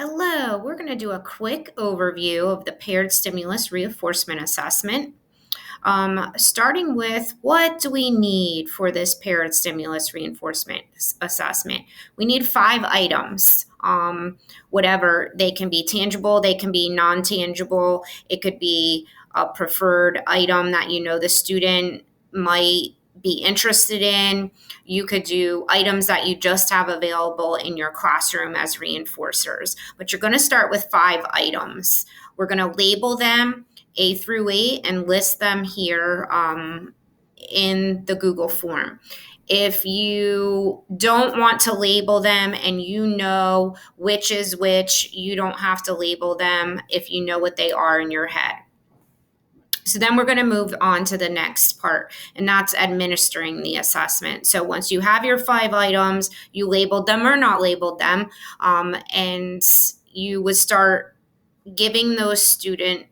Hello, we're going to do a quick overview of the paired stimulus reinforcement assessment. Starting with what do we need for this paired stimulus reinforcement assessment? We need 5 items. Whatever, they can be tangible, they can be non tangible, it could be a preferred item that you know the student might be interested in. You could do items that you just have available in your classroom as reinforcers, but you're going to start with 5 items. We're going to label them A through E and list them here in the Google form. If you don't want to label them and you know which is which, you don't have to label them if you know what they are in your head. So then we're going to move on to the next part, and that's administering the assessment. So once you have your 5 items, you labeled them or not labeled them, and you would start giving those student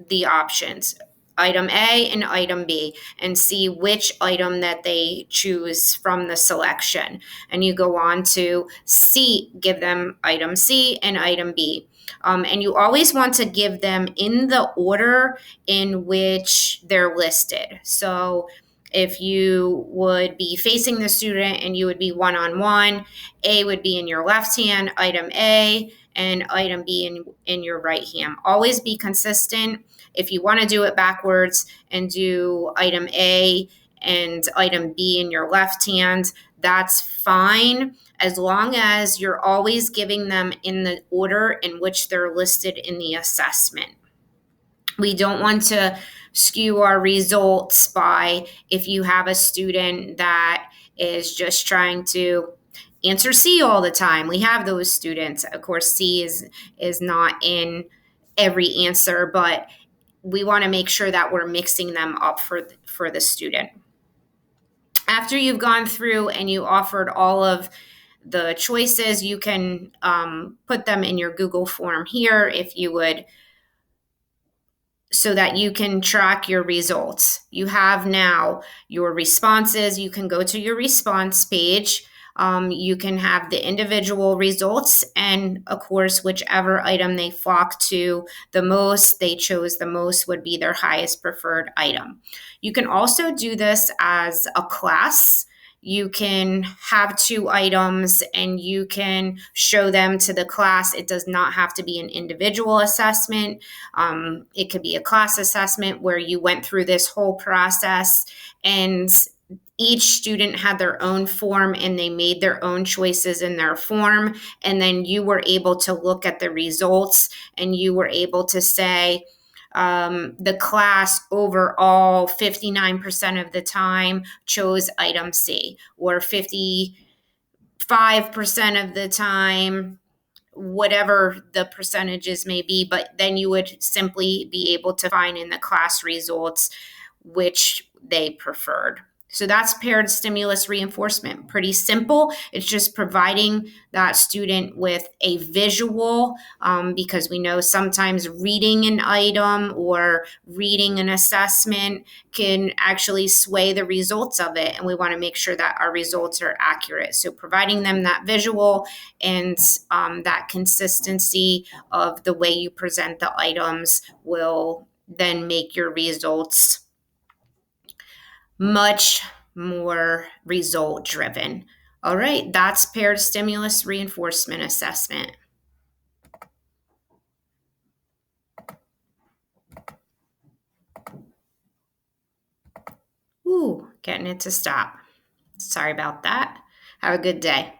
the options, item A and item B, and see which item that they choose from the selection. And you go on to C, give them item C and item B. And you always want to give them in the order in which they're listed. So if you would be facing the student and you would be one-on-one, A would be in your left hand, item A, and item B in your right hand. Always be consistent. If you want to do it backwards and do item A and item B in your left hand, that's fine, as long as you're always giving them in the order in which they're listed in the assessment. We don't want to skew our results by if you have a student that is just trying to answer C all the time. We have those students. Of course, C is not in every answer, but we want to make sure that we're mixing them up for the student. After you've gone through and you offered all of the choices, you can put them in your Google form here if you would, so that you can track your results. You have now your responses. You can go to your response page. You can have the individual results, and of course, whichever item they flock to the most, they chose the most, would be their highest preferred item. You can also do this as a class. You can have 2 items and you can show them to the class. It does not have to be an individual assessment. It could be a class assessment where you went through this whole process and each student had their own form and they made their own choices in their form. And then you were able to look at the results and you were able to say, the class overall 59% of the time chose item C, or 55% of the time, whatever the percentages may be. But then you would simply be able to find in the class results which they preferred. So that's paired stimulus reinforcement. Pretty simple. It's just providing that student with a visual, because we know sometimes reading an item or reading an assessment can actually sway the results of it. And we want to make sure that our results are accurate. So providing them that visual and that consistency of the way you present the items will then make your results much more result driven. All right, that's paired stimulus reinforcement assessment. Ooh, getting it to stop. Sorry about that. Have a good day.